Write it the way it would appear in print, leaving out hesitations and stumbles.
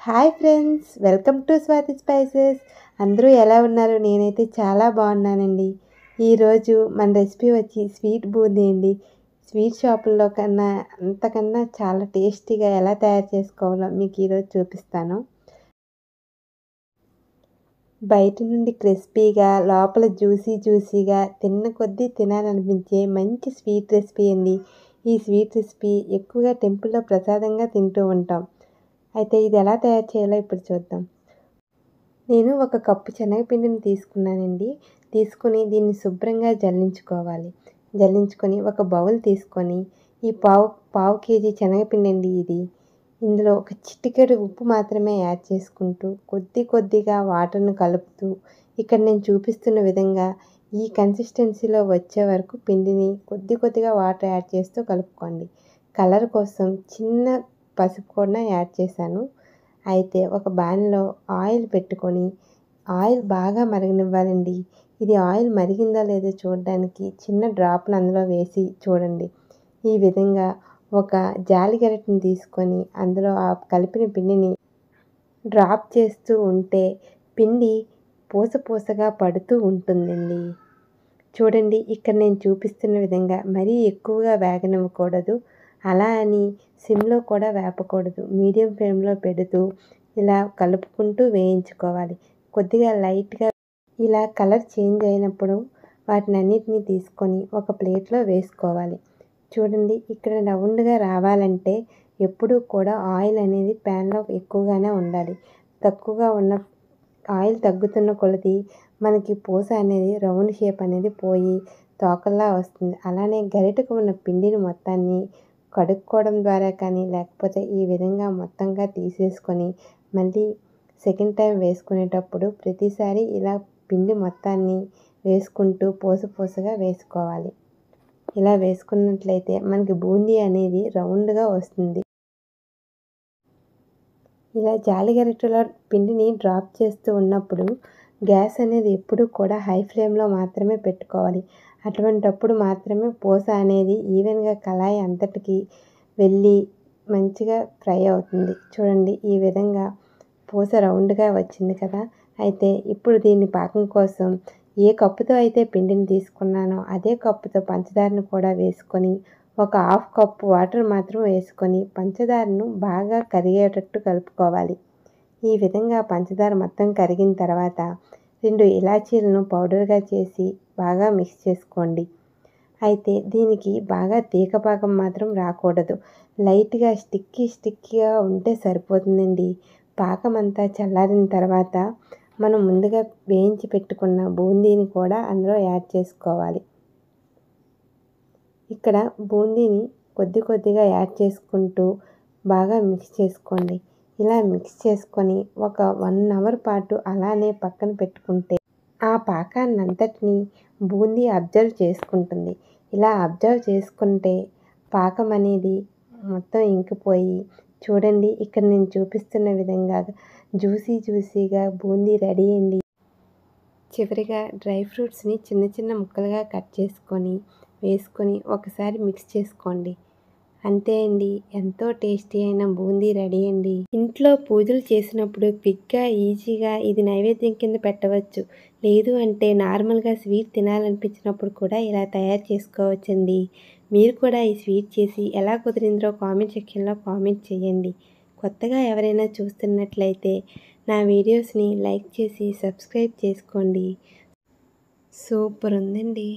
Hi friends, welcome to Swathi spices. అందరూ ఎలా ఉన్నారు? నేనైతే చాలా బాగున్నానండి. ఈరోజు మన రెసిపీ వచ్చి స్వీట్ బూందీ అండి. స్వీట్ షాపుల్లో కన్నా అంతకన్నా చాలా టేస్టీగా ఎలా తయారు చేసుకోవాలో మీకు ఈరోజు చూపిస్తాను. బయట నుండి క్రిస్పీగా, లోపల జ్యూసీగా తిన్న కొద్దీ తినాలనిపించే మంచి స్వీట్ రెసిపీ అండి. ఈ స్వీట్ రెసిపీ ఎక్కువగా టెంపుల్లో ప్రసాదంగా తింటూ ఉంటాం. అయితే ఇది ఎలా తయారు చేయాలో ఇప్పుడు చూద్దాం. నేను ఒక కప్పు శనగపిండిని తీసుకున్నానండి. తీసుకొని దీన్ని శుభ్రంగా జల్లించుకొని ఒక బౌల్ తీసుకొని ఈ పావు కేజీ శనగపిండి అండి ఇది. ఇందులో ఒక చిటికెడు ఉప్పు మాత్రమే యాడ్ చేసుకుంటూ కొద్దిగా వాటర్ను కలుపుతూ ఇక్కడ నేను చూపిస్తున్న విధంగా ఈ కన్సిస్టెన్సీలో వచ్చే వరకు పిండిని కొద్దిగా వాటర్ యాడ్ చేస్తూ కలుపుకోండి. కలర్ కోసం చిన్న పసుపు కూడా యాడ్ చేశాను. అయితే ఒక బాణలో ఆయిల్ పెట్టుకొని ఆయిల్ బాగా మరగనివ్వాలండి. ఇది ఆయిల్ మరిగిందా లేదో చూడడానికి చిన్న డ్రాప్ను అందులో వేసి చూడండి. ఈ విధంగా ఒక జాలి గరిటెని తీసుకొని అందులో ఆ కలిపిన పిండిని డ్రాప్ చేస్తూ ఉంటే పిండి పూసగా పడుతూ ఉంటుందండి. చూడండి, ఇక్కడ నేను చూపిస్తున్న విధంగా మరీ ఎక్కువగా వేగనివ్వకూడదు. అలా అని సిమ్లో కూడా వేపకూడదు. మీడియం ఫ్లేమ్లో పెడుతూ ఇలా కలుపుకుంటూ వేయించుకోవాలి. కొద్దిగా లైట్గా ఇలా కలర్ చేంజ్ అయినప్పుడు వాటినన్నిటిని తీసుకొని ఒక ప్లేట్లో వేసుకోవాలి. చూడండి, ఇక్కడ రౌండ్గా రావాలంటే ఎప్పుడూ కూడా ఆయిల్ అనేది ప్యాన్లో ఎక్కువగానే ఉండాలి. తక్కువగా ఉన్న ఆయిల్ తగ్గుతున్న కొలది మనకి పూస అనేది రౌండ్ షేప్ అనేది పోయి తోకల్లా వస్తుంది. అలానే గరిటెకు ఉన్న పిండిని మొత్తాన్ని కడుక్కోవడం ద్వారా కానీ లేకపోతే ఈ విధంగా మొత్తంగా తీసేసుకొని మళ్ళీ సెకండ్ టైం వేసుకునేటప్పుడు ప్రతిసారి ఇలా పిండి మొత్తాన్ని వేసుకుంటూ పూసగా వేసుకోవాలి. ఇలా వేసుకున్నట్లయితే మనకి బూందీ అనేది రౌండ్గా వస్తుంది. ఇలా జాలి గరిటెలో పిండిని డ్రాప్ చేస్తూ ఉన్నప్పుడు గ్యాస్ అనేది ఎప్పుడూ కూడా హై ఫ్లేమ్లో మాత్రమే పెట్టుకోవాలి. అటువంటప్పుడు మాత్రమే పూస అనేది ఈవెన్గా కళాయి అంతటికి వెళ్ళి మంచిగా ఫ్రై అవుతుంది. చూడండి, ఈ విధంగా పూస రౌండ్గా వచ్చింది కదా. అయితే ఇప్పుడు దీన్ని పాకం కోసం ఏ కప్పుతో అయితే పిండిని తీసుకున్నానో అదే కప్పుతో పంచదారను కూడా వేసుకొని ఒక హాఫ్ కప్పు వాటర్ మాత్రం వేసుకొని పంచదారను బాగా కరిగేటట్టు కలుపుకోవాలి. ఈ విధంగా పంచదార మొత్తం కరిగిన తర్వాత 2 ఇలాచీలను పౌడర్గా చేసి బాగా మిక్స్ చేసుకోండి. అయితే దీనికి బాగా తీగపాకం మాత్రం రాకూడదు. లైట్గా స్టిక్కీగా ఉంటే సరిపోతుందండి. పాకం అంతా చల్లారిన తర్వాత మనం ముందుగా వేయించి పెట్టుకున్న బూందీని కూడా అందులో యాడ్ చేసుకోవాలి. ఇక్కడ బూందీని కొద్దిగా యాడ్ చేసుకుంటూ బాగా మిక్స్ చేసుకోండి. ఇలా మిక్స్ చేసుకొని ఒక 1 అవర్ పాటు అలానే పక్కన పెట్టుకుంటే ఆ పాకాన్నంతటినీ బూందీ అబ్జర్వ్ చేసుకుంటుంది. ఇలా అబ్జర్వ్ చేసుకుంటే పాకం అనేది మొత్తం ఇంకిపోయి చూడండి, ఇక్కడ నేను చూపిస్తున్న విధంగా జ్యూసీగా బూందీ రెడీ అండి. చివరిగా డ్రై ఫ్రూట్స్ని చిన్న ముక్కలుగా కట్ చేసుకొని వేసుకొని ఒకసారి మిక్స్ చేసుకోండి. అంతే అండి, ఎంతో టేస్టీ అయిన బూందీ రెడీ అండి. ఇంట్లో పూజలు చేసినప్పుడు క్విక్గా ఈజీగా ఇది నైవేద్యం కింద పెట్టవచ్చు. లేదు అంటే నార్మల్గా స్వీట్ తినాలనిపించినప్పుడు కూడా ఇలా తయారు చేసుకోవచ్చండి. మీరు కూడా ఈ స్వీట్ చేసి ఎలా కుదిరిందో కామెంట్ సెక్షన్లో కామెంట్ చేయండి. కొత్తగా ఎవరైనా చూస్తున్నట్లయితే నా వీడియోస్ని లైక్ చేసి సబ్స్క్రైబ్ చేసుకోండి. సూపర్ ఉందండి.